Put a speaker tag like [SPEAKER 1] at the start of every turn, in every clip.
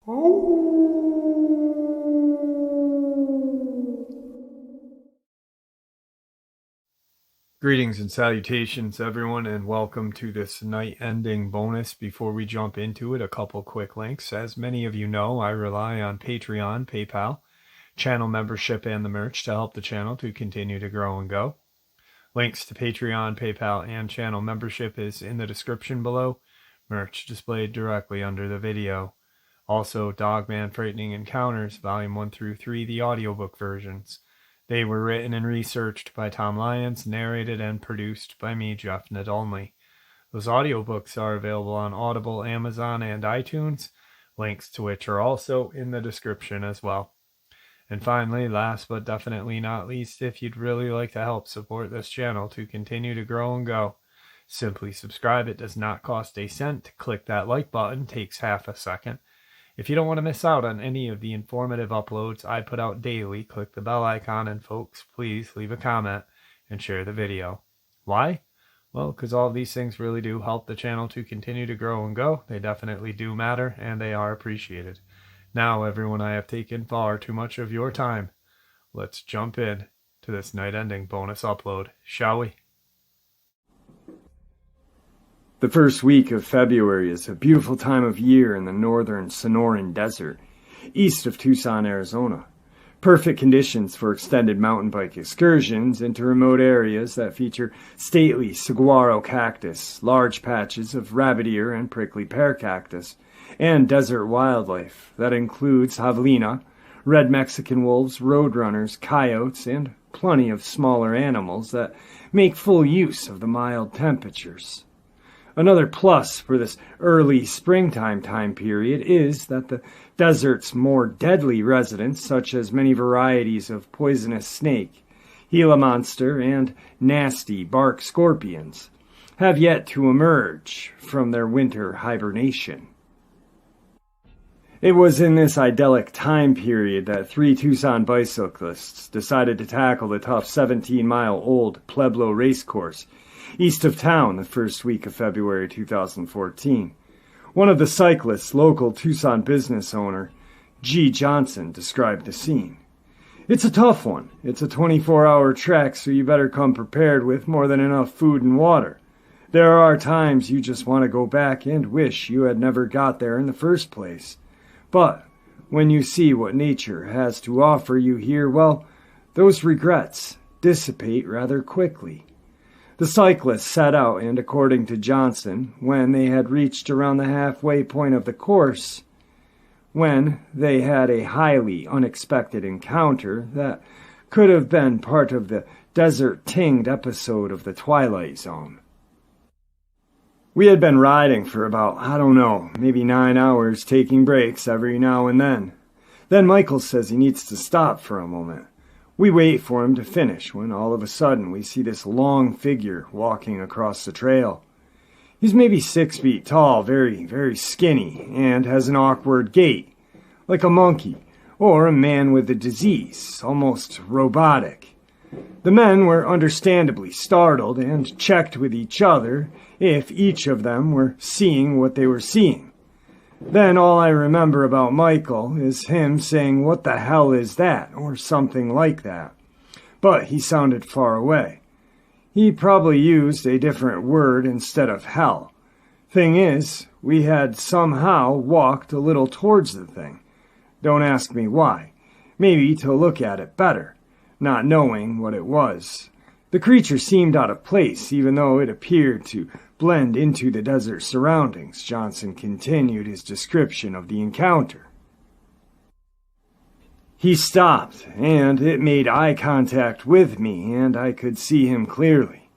[SPEAKER 1] Greetings and salutations, everyone, and welcome to this night ending bonus. Before we jump into it, a couple quick links. As many of you know, I rely on Patreon, PayPal, channel membership, and the merch to help the channel to continue to grow and go. Links to Patreon, PayPal, and channel membership is in the description below. Merch displayed directly under the video. Also, Dogman Frightening Encounters, Volume 1 through 3, the audiobook versions. They were written and researched by Tom Lyons, narrated and produced by me, Jeff Nadolny. Those audiobooks are available on Audible, Amazon, and iTunes, links to which are also in the description as well. And finally, last but definitely not least, if you'd really like to help support this channel to continue to grow and go, simply subscribe. It does not cost a cent. Click that like button, takes half a second. If you don't want to miss out on any of the informative uploads I put out daily, click the bell icon, and folks, please leave a comment and share the video. Why? Well, because all of these things really do help the channel to continue to grow and go. They definitely do matter, and they are appreciated. Now, everyone, I have taken far too much of your time. Let's jump in to this night-ending bonus upload, shall we?
[SPEAKER 2] The first week of February is a beautiful time of year in the northern Sonoran Desert, east of Tucson, Arizona. Perfect conditions for extended mountain bike excursions into remote areas that feature stately saguaro cactus, large patches of rabbit ear and prickly pear cactus, and desert wildlife that includes javelina, red Mexican wolves, roadrunners, coyotes, and plenty of smaller animals that make full use of the mild temperatures. Another plus for this early springtime time period is that the desert's more deadly residents, such as many varieties of poisonous snake, Gila monster, and nasty bark scorpions, have yet to emerge from their winter hibernation. It was in this idyllic time period that 3 Tucson bicyclists decided to tackle the tough 17-mile-old Pueblo racecourse east of town the first week of February 2014. One of the cyclists, local Tucson business owner G. Johnson, described the scene. "It's a tough one. It's a 24-hour trek, so you better come prepared with more than enough food and water. There are times you just want to go back and wish you had never got there in the first place. But when you see what nature has to offer you here, well, those regrets dissipate rather quickly." The cyclists set out, and according to Johnson, when they had reached around the halfway point of the course, when they had a highly unexpected encounter that could have been part of the desert-tinged episode of The Twilight Zone. "We had been riding for about, maybe 9 hours, taking breaks every now and then. Then Michael says he needs to stop for a moment. We wait for him to finish when all of a sudden we see this long figure walking across the trail. He's maybe 6 feet tall, very, very skinny, and has an awkward gait, like a monkey or a man with a disease, almost robotic. The men were understandably startled and checked with each other if each of them were seeing what they were seeing. Then all I remember about Michael is him saying, 'What the hell is that?' or something like that. But he sounded far away. He probably used a different word instead of hell. Thing is, we had somehow walked a little towards the thing. Don't ask me why. Maybe to look at it better, not knowing what it was. The creature seemed out of place, even though it appeared to blend into the desert surroundings." Johnson continued his description of the encounter. "He stopped, and it made eye contact with me, and I could see him clearly.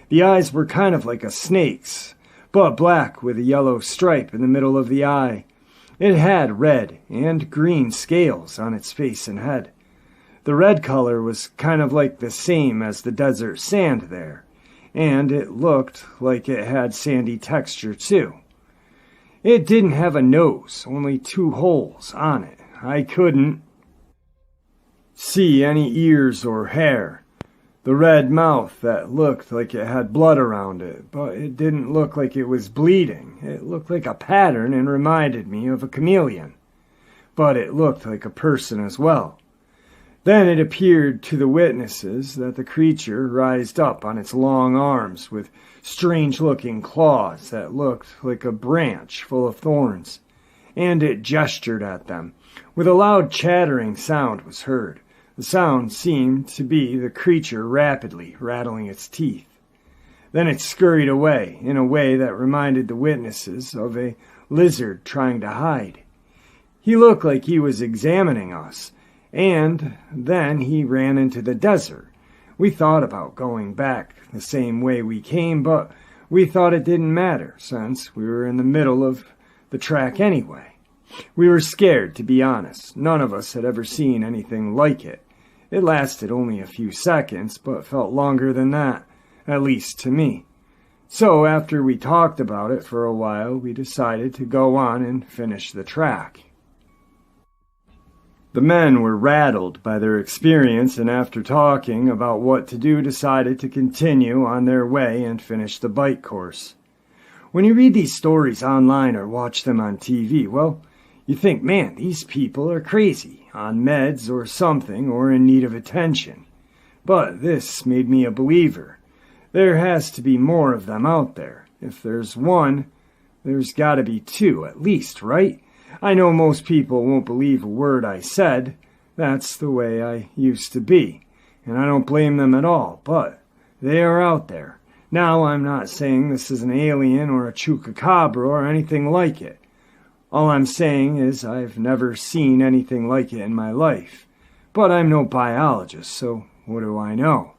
[SPEAKER 2] The eyes were kind of like a snake's, but black with a yellow stripe in the middle of the eye. It had red and green scales on its face and head. The red color was kind of like the same as the desert sand there, and it looked like it had sandy texture too. It didn't have a nose, only 2 holes on it. I couldn't see any ears or hair. The red mouth that looked like it had blood around it, but it didn't look like it was bleeding. It looked like a pattern and reminded me of a chameleon. but it looked like a person as well. Then it appeared to the witnesses that the creature rised up on its long arms with strange-looking claws that looked like a branch full of thorns, and it gestured at them. With a loud chattering sound was heard. The sound seemed to be the creature rapidly rattling its teeth. Then it scurried away in a way that reminded the witnesses of a lizard trying to hide. He looked like he was examining us, and then he ran into the desert. We thought about going back the same way we came, but we thought it didn't matter since we were in the middle of the track anyway. We were scared, to be honest. None of us had ever seen anything like it. It lasted only a few seconds, but felt longer than that, at least to me. So after we talked about it for a while, we decided to go on and finish the track. The men were rattled by their experience, and after talking about what to do, decided to continue on their way and finish the bike course. When you read these stories online or watch them on TV, well, you think, man, these people are crazy, on meds or something, or in need of attention. But this made me a believer. There has to be more of them out there. If there's one, there's got to be two at least, right? I know most people won't believe a word I said. That's the way I used to be, and I don't blame them at all, but they are out there. Now, I'm not saying this is an alien or a chupacabra or anything like it. All I'm saying is I've never seen anything like it in my life. But I'm no biologist, so what do I know?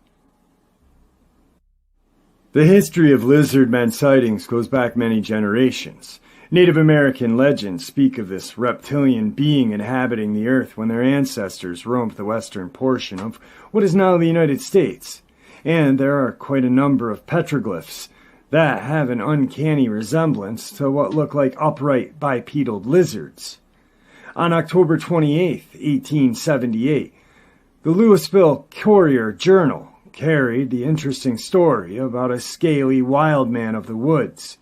[SPEAKER 2] The history of lizard men sightings goes back many generations. Native American legends speak of this reptilian being inhabiting the earth when their ancestors roamed the western portion of what is now the United States. And there are quite a number of petroglyphs that have an uncanny resemblance to what look like upright bipedal lizards. On October 28, 1878, the Louisville Courier-Journal carried the interesting story about a scaly wild man of the woods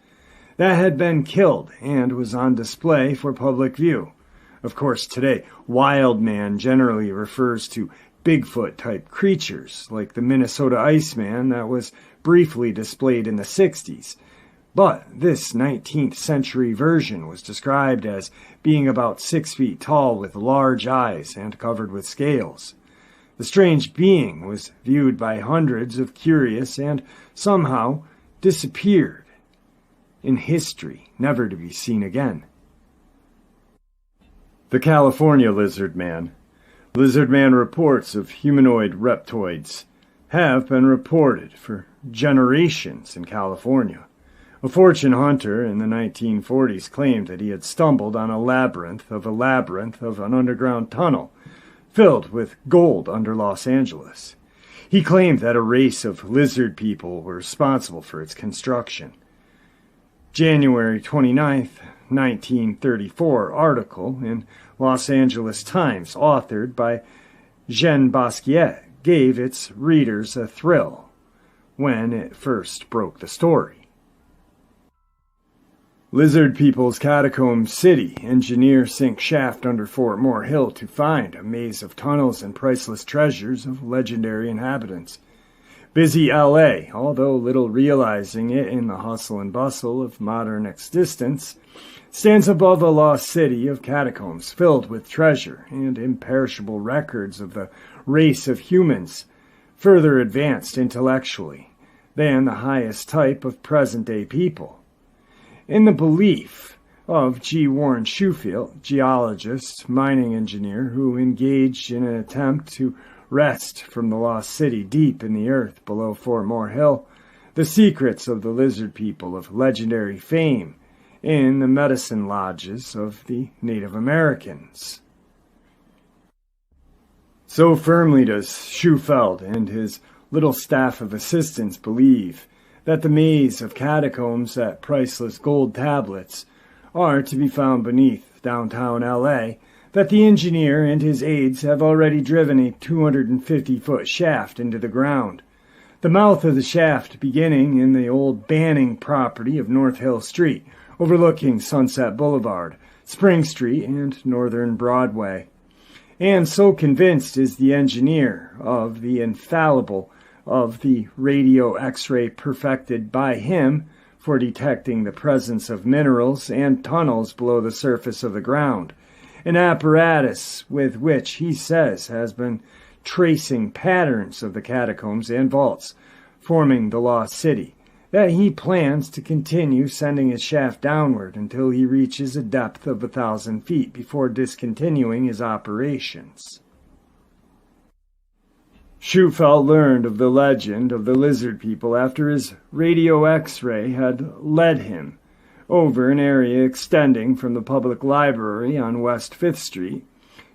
[SPEAKER 2] that had been killed and was on display for public view. Of course, today, wild man generally refers to Bigfoot-type creatures, like the Minnesota Iceman that was briefly displayed in the 60s. But this 19th century version was described as being about 6 feet tall with large eyes and covered with scales. The strange being was viewed by hundreds of curious and somehow disappeared in history, never to be seen again. The California Lizard Man. Lizard Man reports of humanoid reptoids have been reported for generations in California. A fortune hunter in the 1940s claimed that he had stumbled on a labyrinth of an underground tunnel filled with gold under Los Angeles. He claimed that a race of lizard people were responsible for its construction. January 29, 1934 article in Los Angeles Times, authored by Jean Basquiat, gave its readers a thrill when it first broke the story. Lizard People's Catacomb City. Engineers sink shaft under Fort Moore Hill to find a maze of tunnels and priceless treasures of legendary inhabitants. Busy L.A., although little realizing it in the hustle and bustle of modern existence, stands above a lost city of catacombs filled with treasure and imperishable records of the race of humans, further advanced intellectually than the highest type of present-day people. In the belief of G. Warren Shufield, geologist, mining engineer, who engaged in an attempt to wrest from the lost city deep in the earth below Fort Moore Hill the secrets of the lizard people of legendary fame in the medicine lodges of the Native Americans. So firmly does Shufield and his little staff of assistants believe that the maze of catacombs at priceless gold tablets are to be found beneath downtown L.A., that the engineer and his aides have already driven a 250-foot shaft into the ground. The mouth of the shaft beginning in the old Banning property of North Hill Street, overlooking Sunset Boulevard, Spring Street, and northern Broadway. And so convinced is the engineer of the infallible of the radio X-ray perfected by him for detecting the presence of minerals and tunnels below the surface of the ground, an apparatus with which he says has been tracing patterns of the catacombs and vaults forming the lost city, that he plans to continue sending his shaft downward until he reaches a depth of 1,000 feet before discontinuing his operations. Shufelt learned of the legend of the lizard people after his radio X-ray had led him over an area extending from the public library on West 5th Street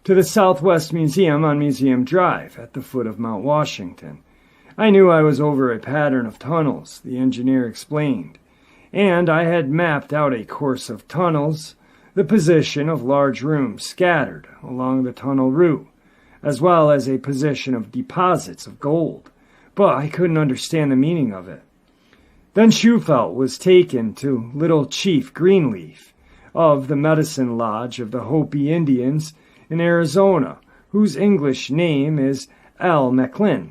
[SPEAKER 2] to the Southwest Museum on Museum Drive at the foot of Mount Washington. I knew I was over a pattern of tunnels, the engineer explained, and I had mapped out a course of tunnels, the position of large rooms scattered along the tunnel route, as well as a position of deposits of gold, but I couldn't understand the meaning of it. Then Shufelt was taken to Little Chief Greenleaf of the Medicine Lodge of the Hopi Indians in Arizona, whose English name is Al McLin.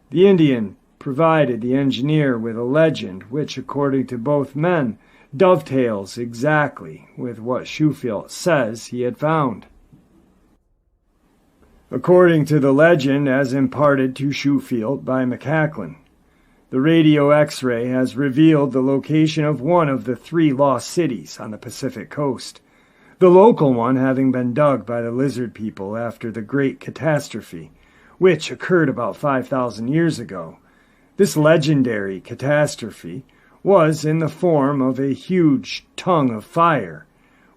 [SPEAKER 2] The Indian provided the engineer with a legend which, according to both men, dovetails exactly with what Shufelt says he had found. According to the legend as imparted to Shufelt by McCacklin, the radio X-ray has revealed the location of one of the 3 lost cities on the Pacific coast, the local one having been dug by the lizard people after the Great Catastrophe, which occurred about 5,000 years ago. This legendary catastrophe was in the form of a huge tongue of fire,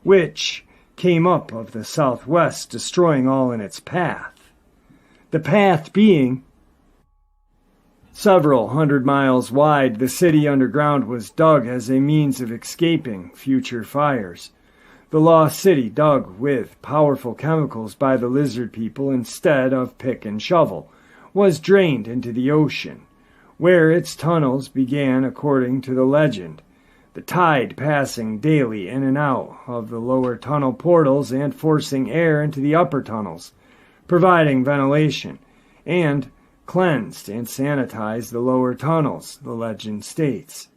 [SPEAKER 2] which came up of the southwest, destroying all in its path. The path being several hundred miles wide, the city underground was dug as a means of escaping future fires. The lost city dug with powerful chemicals by the lizard people instead of pick and shovel was drained into the ocean, where its tunnels began according to the legend, the tide passing daily in and out of the lower tunnel portals and forcing air into the upper tunnels, providing ventilation, and cleansed and sanitized the lower tunnels, the legend states.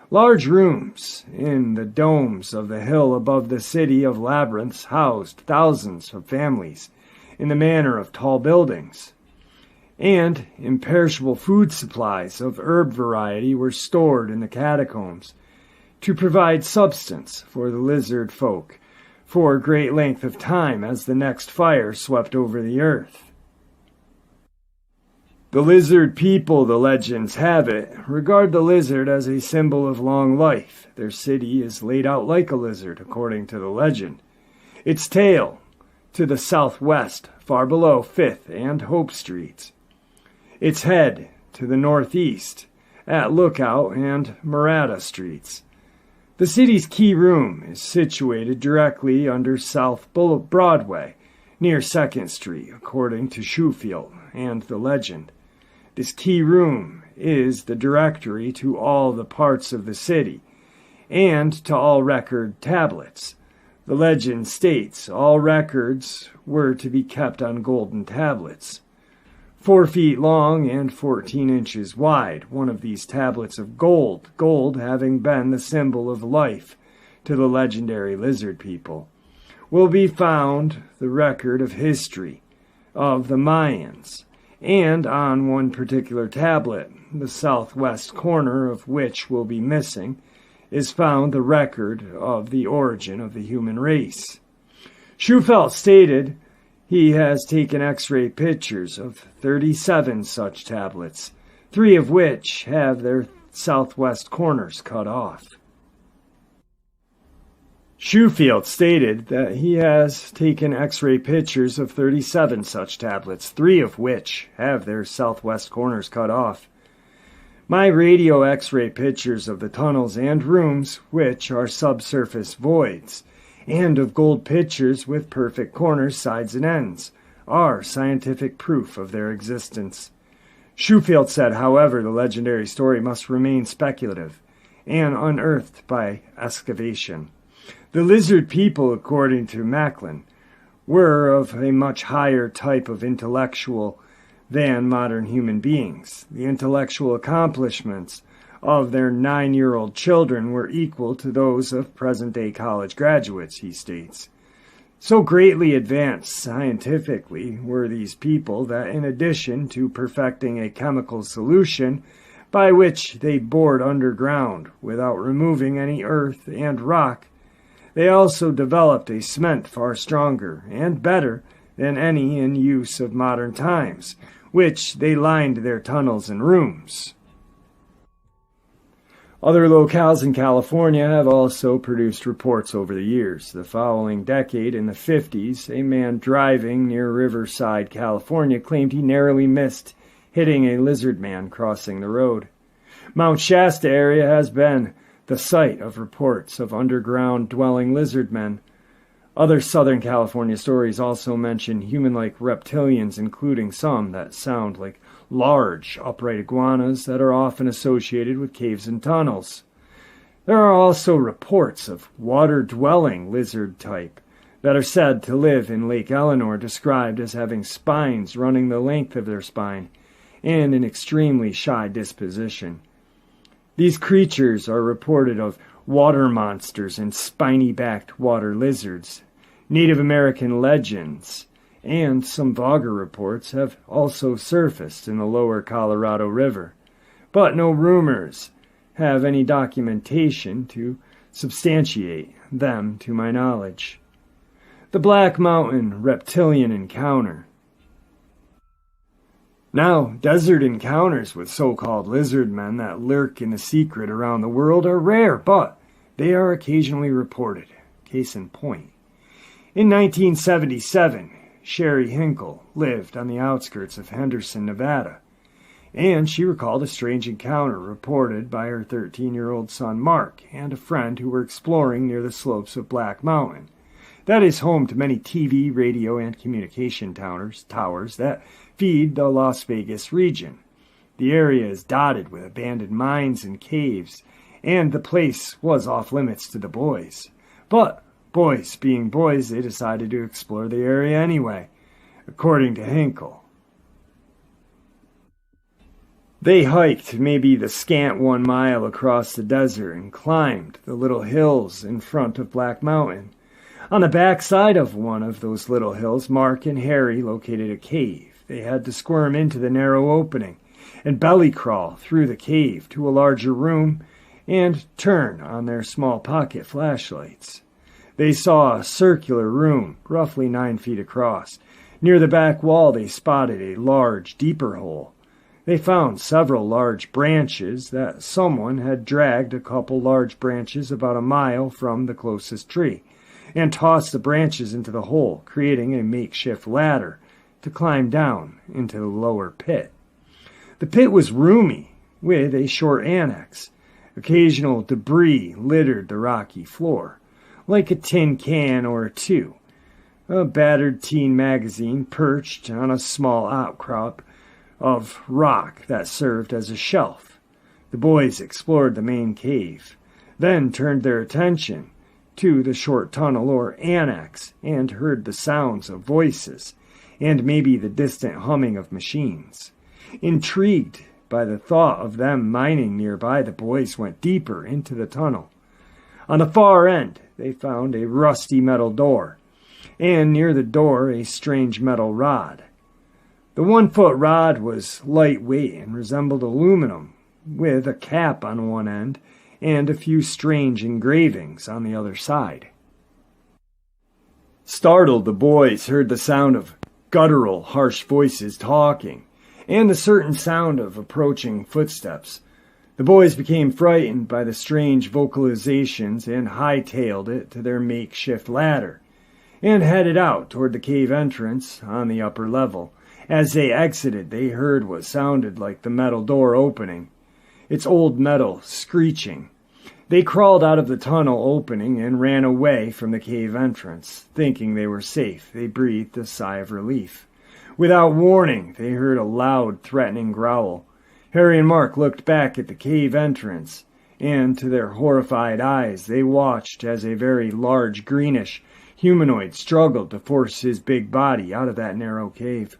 [SPEAKER 2] Large rooms in the domes of the hill above the city of Labyrinths housed thousands of families in the manner of tall buildings, and imperishable food supplies of herb variety were stored in the catacombs to provide substance for the lizard folk for a great length of time as the next fire swept over the earth. The lizard people, the legends have it, regard the lizard as a symbol of long life. Their city is laid out like a lizard, according to the legend. Its tail to the southwest, far below 5th and Hope Streets. Its head to the northeast, at Lookout and Murata Streets. The city's key room is situated directly under South Broadway, near 2nd Street, according to Shufelt and the legend. This key room is the directory to all the parts of the city, and to all record tablets. The legend states all records were to be kept on golden tablets, 4 feet long and 14 inches wide, one of these tablets of gold, gold having been the symbol of life to the legendary lizard people, will be found the record of history of the Mayans, and on one particular tablet, the southwest corner of which will be missing, is found the record of the origin of the human race. Shufelt stated he has taken X-ray pictures of 37 such tablets, 3 of which have their southwest corners cut off. Shufelt stated that he has taken X-ray pictures of 37 such tablets, 3 of which have their southwest corners cut off. My radio X-ray pictures of the tunnels and rooms, which are subsurface voids, and of gold pictures with perfect corners, sides, and ends, are scientific proof of their existence. Shufelt said, however, the legendary story must remain speculative and unearthed by excavation. The lizard people, according to Macklin, were of a much higher type of intellectual than modern human beings. The intellectual accomplishments of their 9-year-old children were equal to those of present-day college graduates, he states. So greatly advanced scientifically were these people that in addition to perfecting a chemical solution by which they bored underground without removing any earth and rock, they also developed a cement far stronger and better than any in use of modern times, which they lined their tunnels and rooms. Other locales in California have also produced reports over the years. The following decade, in the 50s, a man driving near Riverside, California, claimed he narrowly missed hitting a lizard man crossing the road. Mount Shasta area has been the site of reports of underground dwelling lizard men. Other Southern California stories also mention human-like reptilians, including some that sound like large, upright iguanas that are often associated with caves and tunnels. There are also reports of water-dwelling lizard type that are said to live in Lake Eleanor, described as having spines running the length of their spine and an extremely shy disposition. These creatures are reported of water monsters and spiny-backed water lizards. Native American legends and some Vogger reports have also surfaced in the lower Colorado River, but no rumors have any documentation to substantiate them to my knowledge. The Black Mountain Reptilian Encounter. Now, desert encounters with so-called lizard men that lurk in the secret around the world are rare, but they are occasionally reported. Case in point. In 1977, Sherry Hinkle lived on the outskirts of Henderson, Nevada, and she recalled a strange encounter reported by her 13-year-old son Mark and a friend who were exploring near the slopes of Black Mountain. That is home to many TV, radio, and communication towers that feed the Las Vegas region. The area is dotted with abandoned mines and caves, and the place was off limits to the boys. But boys being boys, they decided to explore the area anyway, according to Hinkle. They hiked maybe the scant 1 mile across the desert and climbed the little hills in front of Black Mountain. On the backside of one of those little hills, Mark and Harry located a cave. They had to squirm into the narrow opening and belly crawl through the cave to a larger room and turn on their small pocket flashlights. They saw a circular room, roughly 9 feet across. Near the back wall, they spotted a large, deeper hole. They found several large branches that someone had dragged a couple large branches about a mile from the closest tree and tossed the branches into the hole, creating a makeshift ladder to climb down into the lower pit. The pit was roomy, with a short annex. Occasional debris littered the rocky floor, like a tin can or two. A battered teen magazine perched on a small outcrop of rock that served as a shelf. The boys explored the main cave, then turned their attention to the short tunnel or annex and heard the sounds of voices and maybe the distant humming of machines. Intrigued by the thought of them mining nearby, the boys went deeper into the tunnel. On the far end, they found a rusty metal door, and near the door a strange metal rod. The 1-foot rod was lightweight and resembled aluminum, with a cap on one end and a few strange engravings on the other side. Startled, the boys heard the sound of guttural, harsh voices talking, and the certain sound of approaching footsteps. The boys became frightened by the strange vocalizations and hightailed it to their makeshift ladder, and headed out toward the cave entrance on the upper level. As they exited, they heard what sounded like the metal door opening, its old metal screeching. They crawled out of the tunnel opening and ran away from the cave entrance. Thinking they were safe, they breathed a sigh of relief. Without warning, they heard a loud, threatening growl. Harry and Mark looked back at the cave entrance and to their horrified eyes they watched as a very large greenish humanoid struggled to force his big body out of that narrow cave.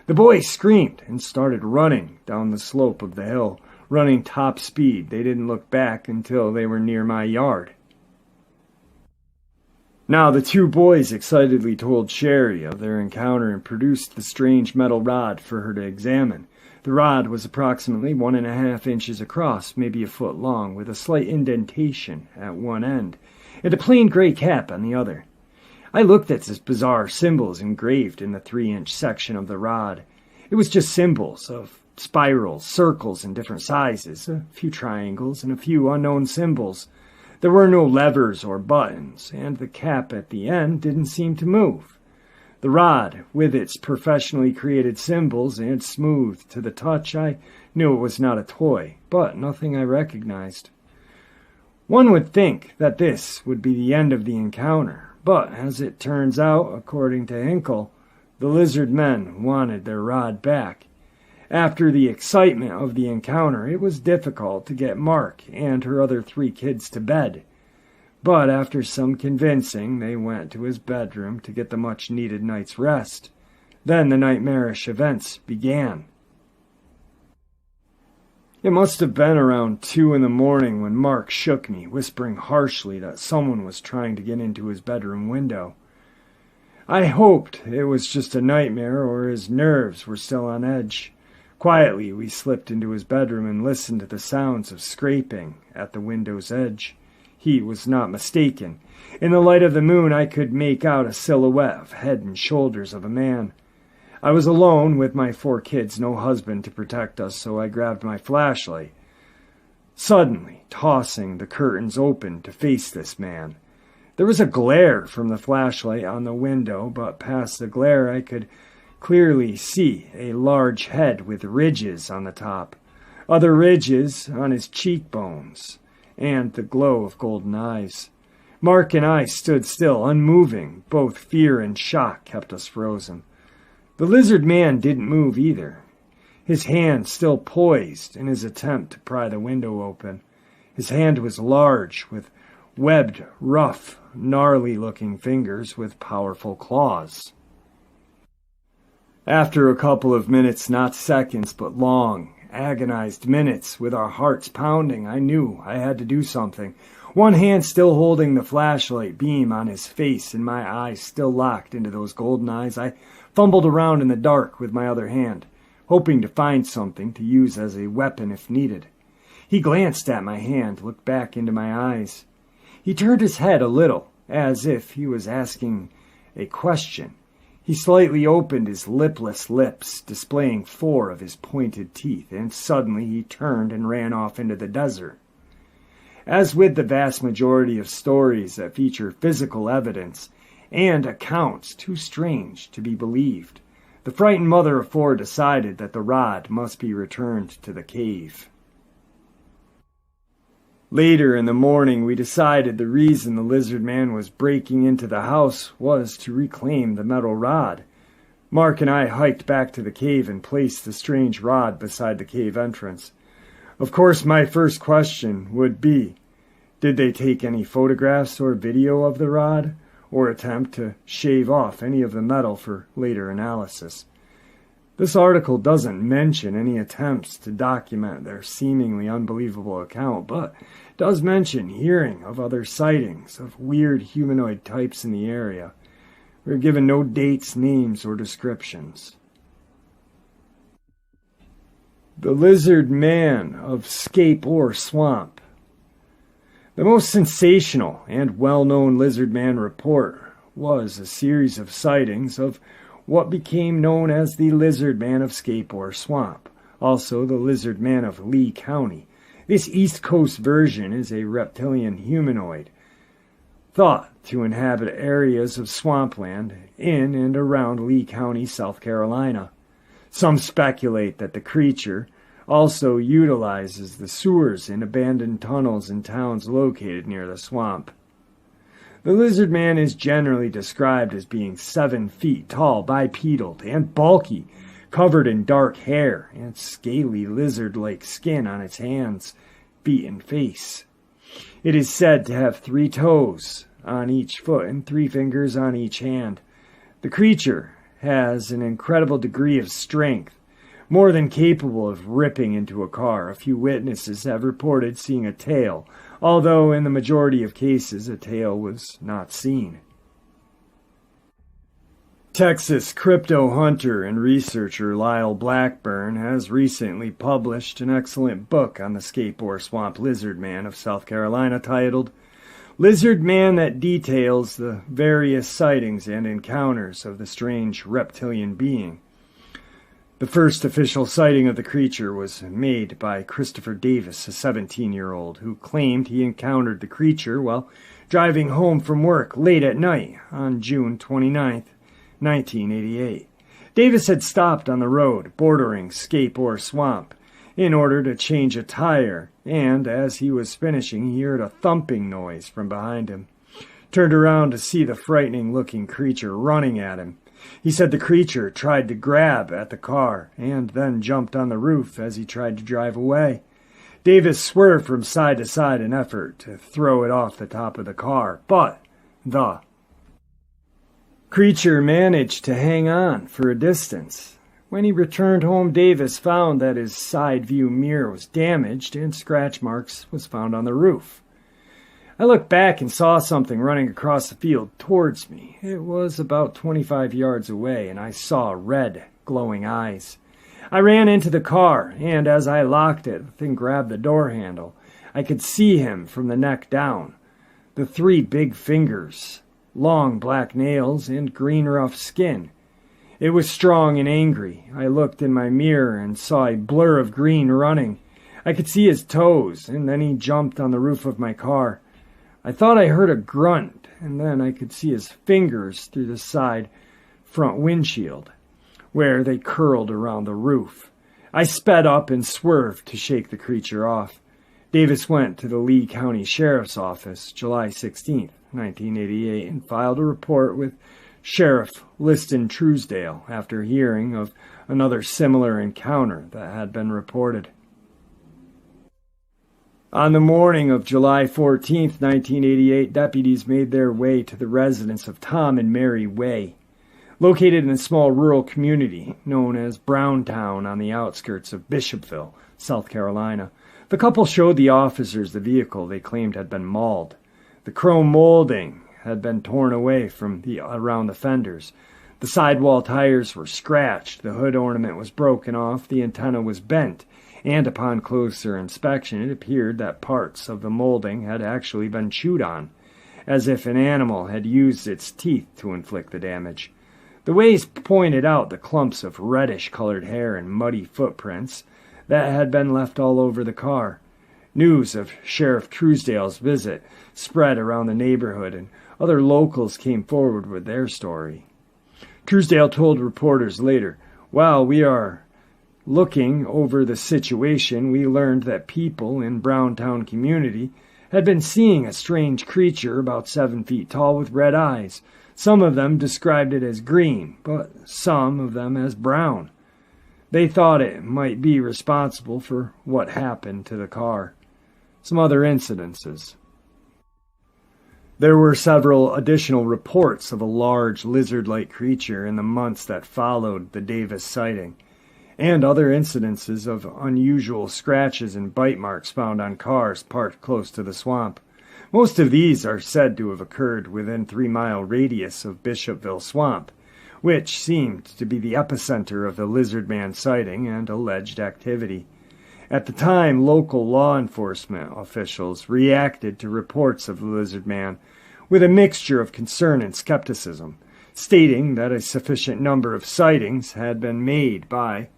[SPEAKER 2] The boys screamed and started running down the slope of the hill, running top speed. They didn't look back until they were near my yard. Now the two boys excitedly told Sherry of their encounter and produced the strange metal rod for her to examine. The rod was approximately 1.5 inches across, maybe a foot long, with a slight indentation at one end, and a plain gray cap on the other. I looked at its bizarre symbols engraved in the 3-inch section of the rod. It was just symbols of spirals, circles in different sizes, a few triangles, and a few unknown symbols. There were no levers or buttons, and the cap at the end didn't seem to move. The rod, with its professionally created symbols and smooth to the touch, I knew it was not a toy, but nothing I recognized. One would think that this would be the end of the encounter, but as it turns out, according to Hinkle, the lizard men wanted their rod back. After the excitement of the encounter, it was difficult to get Mark and her other 3 kids to bed. But after some convincing, they went to his bedroom to get the much-needed night's rest. Then the nightmarish events began. It must have been around 2 in the morning when Mark shook me, whispering harshly that someone was trying to get into his bedroom window. I hoped it was just a nightmare or his nerves were still on edge. Quietly, we slipped into his bedroom and listened to the sounds of scraping at the window's edge. He was not mistaken. In the light of the moon, I could make out a silhouette of head and shoulders of a man. I was alone with my 4 kids, no husband to protect us, so I grabbed my flashlight, suddenly tossing the curtains open to face this man. There was a glare from the flashlight on the window, but past the glare I could clearly see a large head with ridges on the top, other ridges on his cheekbones, and the glow of golden eyes. Mark and I stood still, unmoving. Both fear and shock kept us frozen. The lizard man didn't move either, his hand still poised in his attempt to pry the window open. His hand was large, with webbed, rough, gnarly-looking fingers with powerful claws. After a couple of minutes, not seconds, but long, agonized minutes, with our hearts pounding, I knew I had to do something. One hand still holding the flashlight beam on his face and my eyes still locked into those golden eyes, I fumbled around in the dark with my other hand, hoping to find something to use as a weapon if needed. He glanced at my hand, looked back into my eyes. He turned his head a little, as if he was asking a question. He slightly opened his lipless lips, displaying 4 of his pointed teeth, and suddenly he turned and ran off into the desert. As with the vast majority of stories that feature physical evidence and accounts too strange to be believed, the frightened mother of 4 decided that the rod must be returned to the cave. Later in the morning, we decided the reason the lizard man was breaking into the house was to reclaim the metal rod. Mark and I hiked back to the cave and placed the strange rod beside the cave entrance. Of course, my first question would be, did they take any photographs or video of the rod, or attempt to shave off any of the metal for later analysis? This article doesn't mention any attempts to document their seemingly unbelievable account, but does mention hearing of other sightings of weird humanoid types in the area. We are given no dates, names, or descriptions. The Lizard Man of Scape or Swamp. The most sensational and well-known Lizard Man report was a series of sightings of what became known as the Lizard Man of Scape or Swamp, also the Lizard Man of Lee County. This East Coast version is a reptilian humanoid, thought to inhabit areas of swampland in and around Lee County, South Carolina. Some speculate that the creature also utilizes the sewers and abandoned tunnels in towns located near the swamp. The lizard man is generally described as being 7 feet tall, bipedal, and bulky, covered in dark hair and scaly lizard-like skin on its hands, feet and face. It is said to have 3 toes on each foot and 3 fingers on each hand. The creature has an incredible degree of strength, more than capable of ripping into a car. A few witnesses have reported seeing a tail, although in the majority of cases a tail was not seen. Texas crypto hunter and researcher Lyle Blackburn has recently published an excellent book on the scape or swamp lizard man of South Carolina titled Lizard Man, that details the various sightings and encounters of the strange reptilian being. The first official sighting of the creature was made by Christopher Davis, a 17-year-old, who claimed he encountered the creature while driving home from work late at night on June 29, 1988. Davis had stopped on the road bordering scape or swamp in order to change a tire, and as he was finishing, he heard a thumping noise from behind him. Turned around to see the frightening-looking creature running at him. He said the creature tried to grab at the car and then jumped on the roof as he tried to drive away. Davis swerved from side to side in an effort to throw it off the top of the car, but the creature managed to hang on for a distance. When he returned home, Davis found that his side view mirror was damaged and scratch marks was found on the roof. I looked back and saw something running across the field towards me. It was about 25 yards away, and I saw red, glowing eyes. I ran into the car, and as I locked it, the thing grabbed the door handle. I could see him from the neck down. The 3 big fingers, long black nails, and green rough skin. It was strong and angry. I looked in my mirror and saw a blur of green running. I could see his toes, and then he jumped on the roof of my car. I thought I heard a grunt, and then I could see his fingers through the side front windshield, where they curled around the roof. I sped up and swerved to shake the creature off. Davis went to the Lee County Sheriff's Office July 16, 1988, and filed a report with Sheriff Liston Truesdale after hearing of another similar encounter that had been reported. On the morning of July 14, 1988, deputies made their way to the residence of Tom and Mary Way, located in a small rural community known as Browntown on the outskirts of Bishopville, South Carolina. The couple showed the officers the vehicle they claimed had been mauled. The chrome molding had been torn away from around the fenders. The sidewall tires were scratched, the hood ornament was broken off, the antenna was bent, and upon closer inspection it appeared that parts of the molding had actually been chewed on, as if an animal had used its teeth to inflict the damage. The Ways pointed out the clumps of reddish-colored hair and muddy footprints that had been left all over the car. News of Sheriff Truesdale's visit spread around the neighborhood, and other locals came forward with their story. Truesdale told reporters later, "While we are looking over the situation, we learned that people in Browntown community had been seeing a strange creature about 7 feet tall with red eyes. Some of them described it as green, but some of them as brown. They thought it might be responsible for what happened to the car." Some other incidences. There were several additional reports of a large lizard-like creature in the months that followed the Davis sighting, and other incidences of unusual scratches and bite marks found on cars parked close to the swamp. Most of these are said to have occurred within 3-mile radius of Bishopville Swamp, which seemed to be the epicenter of the lizard man sighting and alleged activity. At the time, local law enforcement officials reacted to reports of the lizard man with a mixture of concern and skepticism, stating that a sufficient number of sightings had been made by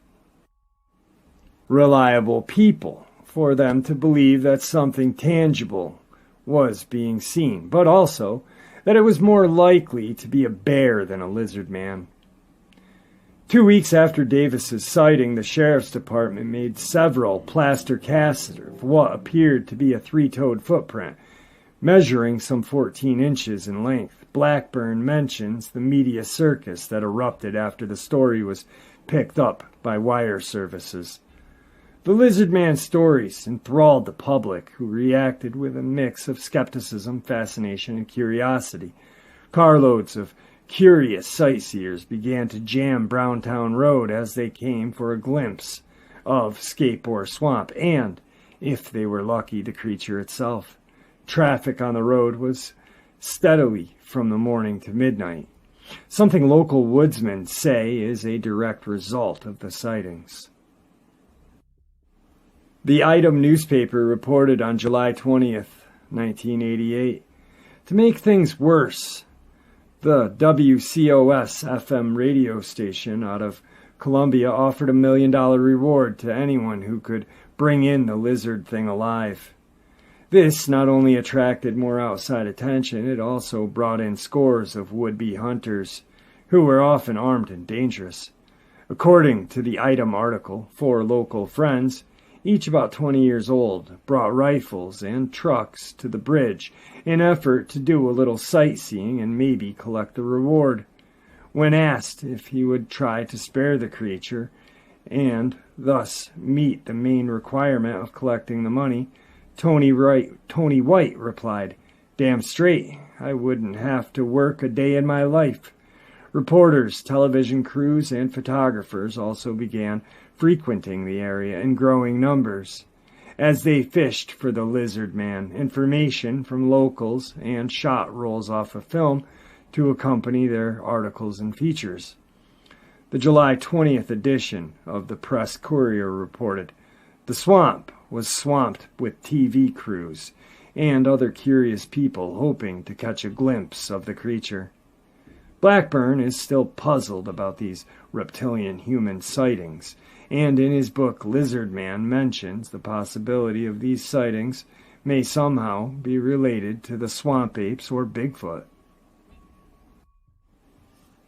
[SPEAKER 2] reliable people for them to believe that something tangible was being seen, but also that it was more likely to be a bear than a lizard man. 2 weeks after Davis's sighting, the sheriff's department made several plaster casts of what appeared to be a 3-toed footprint, measuring some 14 inches in length. Blackburn mentions the media circus that erupted after the story was picked up by wire services. The lizard man stories enthralled the public, who reacted with a mix of skepticism, fascination, and curiosity. Carloads of curious sightseers began to jam Browntown Road as they came for a glimpse of scape or swamp, and, if they were lucky, the creature itself. Traffic on the road was steadily from the morning to midnight, something local woodsmen say is a direct result of the sightings. The Item newspaper reported on July 20th, 1988, to make things worse, the WCOS FM radio station out of Columbia offered a $1 million reward to anyone who could bring in the lizard thing alive. This not only attracted more outside attention, it also brought in scores of would-be hunters, who were often armed and dangerous. According to the Item article, 4 local friends, each about 20 years old, brought rifles and trucks to the bridge in effort to do a little sightseeing and maybe collect the reward. When asked if he would try to spare the creature and thus meet the main requirement of collecting the money, Tony White replied, "Damn straight, I wouldn't have to work a day in my life." Reporters, television crews, and photographers also began frequenting the area in growing numbers. As they fished for the lizard man, information from locals and shot rolls off of film to accompany their articles and features. The July 20th edition of the Press Courier reported, "The swamp was swamped with TV crews and other curious people hoping to catch a glimpse of the creature." Blackburn is still puzzled about these reptilian human sightings, and in his book Lizard Man mentions the possibility of these sightings may somehow be related to the swamp apes or Bigfoot.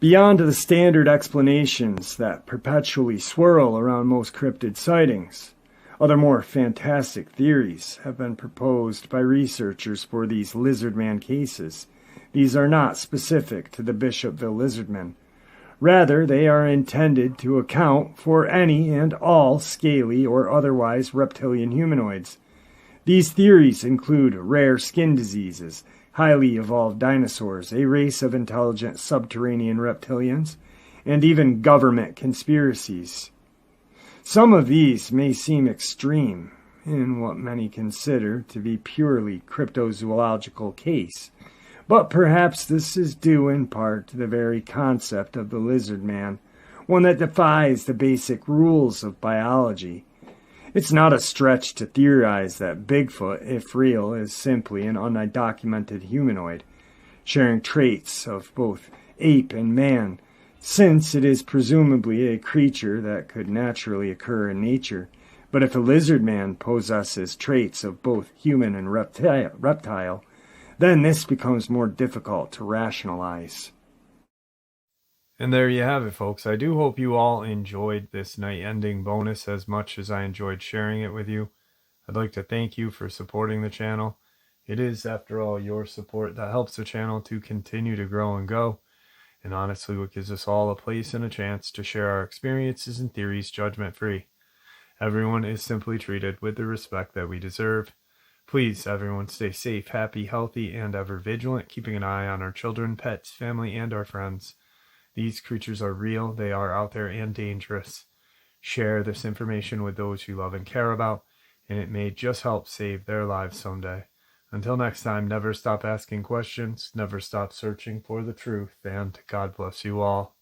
[SPEAKER 2] Beyond the standard explanations that perpetually swirl around most cryptid sightings, other more fantastic theories have been proposed by researchers for these lizard man cases. These are not specific to the Bishopville lizardmen. Rather, they are intended to account for any and all scaly or otherwise reptilian humanoids. These theories include rare skin diseases, highly evolved dinosaurs, a race of intelligent subterranean reptilians, and even government conspiracies. Some of these may seem extreme in what many consider to be purely cryptozoological case, but perhaps this is due in part to the very concept of the lizard man, one that defies the basic rules of biology. It's not a stretch to theorize that Bigfoot, if real, is simply an undocumented humanoid, sharing traits of both ape and man, since it is presumably a creature that could naturally occur in nature. But if a lizard man possesses traits of both human and reptile, then this becomes more difficult to rationalize.
[SPEAKER 1] And there you have it, folks. I do hope you all enjoyed this night-ending bonus as much as I enjoyed sharing it with you. I'd like to thank you for supporting the channel. It is, after all, your support that helps the channel to continue to grow and go, and honestly what gives us all a place and a chance to share our experiences and theories judgment-free. Everyone is simply treated with the respect that we deserve. Please, everyone, stay safe, happy, healthy, and ever vigilant, keeping an eye on our children, pets, family, and our friends. These creatures are real, they are out there and dangerous. Share this information with those you love and care about, and it may just help save their lives someday. Until next time, never stop asking questions, never stop searching for the truth, and God bless you all.